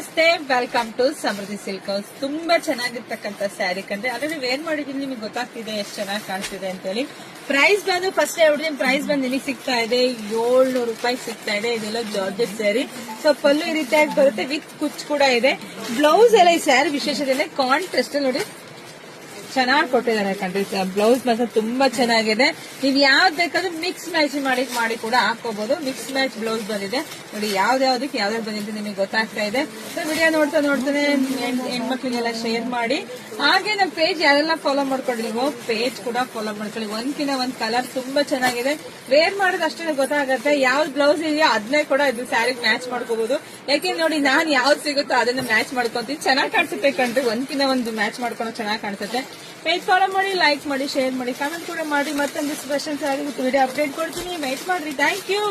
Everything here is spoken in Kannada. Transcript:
ನಮಸ್ತೆ, welcome to Samruddhi silk house. ತುಂಬಾ ಚೆನ್ನಾಗಿರ್ತಕ್ಕಂಥ ಸ್ಯಾರಿ ಕಂಡ್ರೆ ಆಲ್ರೆಡಿ ವೇರ್ ಮಾಡಿದೀನಿ, ನಿಮಗೆ ಗೊತ್ತಾಗ್ತಿದೆ ಎಷ್ಟು ಚೆನ್ನಾಗಿ ಕಾಣಿಸ್ತಿದೆ ಅಂತ ಹೇಳಿ. ಪ್ರೈಸ್ ಬಂದು ಫಸ್ಟ್ ಹೇಳ್ಬಿಡ್ತೀನಿ, ಪ್ರೈಸ್ ಬಂದು ನಿಮಗೆ ಸಿಗ್ತಾ ಇದೆ 700 ರೂಪಾಯಿ ಸಿಗ್ತಾ ಇದೆ. ಇದೆಲ್ಲ ಜಾರ್ಜೆಟ್ ಸ್ಯಾರಿ. ಸೊ ಪಲ್ಲು ಈ ರೀತಿಯಾಗಿ ಬರುತ್ತೆ, ವಿತ್ ಕುಚ್ ಕೂಡ ಇದೆ. ಬ್ಲೌಸ್ ಎಲ್ಲ ಈ ಸ್ಯಾರಿ ವಿಶೇಷತೆ ಕಾಂಟ್ರಾಸ್ಟ್ ನೋಡಿ ಚೆನ್ನಾಗಿ ಕೊಟ್ಟಿದ್ದಾರೆ ಕಣ್ರಿ. ಬ್ಲೌಸ್ ಮಾತ್ರ ತುಂಬಾ ಚೆನ್ನಾಗಿದೆ. ನೀವು ಯಾವ್ದು ಬೇಕಾದ್ರೂ ಮಿಕ್ಸ್ ಮ್ಯಾಚ್ ಮಾಡಿ ಕೂಡ ಹಾಕೋಬಹುದು. ಮಿಕ್ಸ್ ಮ್ಯಾಚ್ ಬ್ಲೌಸ್ ಬಂದಿದೆ ನೋಡಿ, ಯಾವ್ದಕ್ಕೆ ಯಾವ್ದಾದ್ರು ಬಂದಿದೆ ನಿಮಗೆ ಗೊತ್ತಾಗ್ತಾ ಇದೆ. ಸೊ ವಿಡಿಯೋ ನೋಡ್ತಾನೆ ಹೆಣ್ಮಕ್ಳಿಗೆಲ್ಲ ಶೇರ್ ಮಾಡಿ. ಹಾಗೆ ನಮ್ಮ ಪೇಜ್ ಯಾರೆಲ್ಲ ಫಾಲೋ ಮಾಡ್ಕೊಂಡಿಲ್ವೋ ಪೇಜ್ ಕೂಡ ಫಾಲೋ ಮಾಡ್ಕೊಳ್ಳಿ. ಒಂದ್ಕಿನ ಒಂದ್ ಕಲರ್ ತುಂಬಾ ಚೆನ್ನಾಗಿದೆ. ವೇರ್ ಮಾಡೋದು ಅಷ್ಟೇ ಗೊತ್ತಾಗುತ್ತೆ. ಯಾವ್ದು ಬ್ಲೌಸ್ ಇದೆಯೋ ಅದನ್ನೇ ಕೂಡ ಇದು ಸ್ಯಾರಿಗೆ ಮ್ಯಾಚ್ ಮಾಡ್ಕೋಬಹುದು. ಯಾಕೆ ನೋಡಿ, ನಾನ್ ಯಾವ್ದು ಸಿಗುತ್ತೋ ಅದನ್ನ ಮ್ಯಾಚ್ ಮಾಡ್ಕೊಂತೀನಿ. ಚೆನ್ನಾಗಿ ಕಾಣಿಸುತ್ತೆ ಕಣ್ರಿ, ಒಂದ್ಕಿನ ಒಂದು ಮ್ಯಾಚ್ ಮಾಡ್ಕೊಂಡು ಚೆನ್ನಾಗಿ ಕಾಣಿಸುತ್ತೆ. ಪೇಜ್ ಫಾಲೋ ಮಾಡಿ, ಲೈಕ್ ಮಾಡಿ, ಶೇರ್ ಮಾಡಿ, ಕಾಮೆಂಟ್ ಕೂಡ ಮಾಡಿ. ಮತ್ತೊಂದು ಸ್ಪೆಷಲ್ ಸ್ಯಾರಿ ವಿಡಿಯೋ ಅಪ್ಡೇಟ್ ಕೊಡ್ತೀನಿ, ವೇಟ್ ಮಾಡ್ರಿ. Thank you.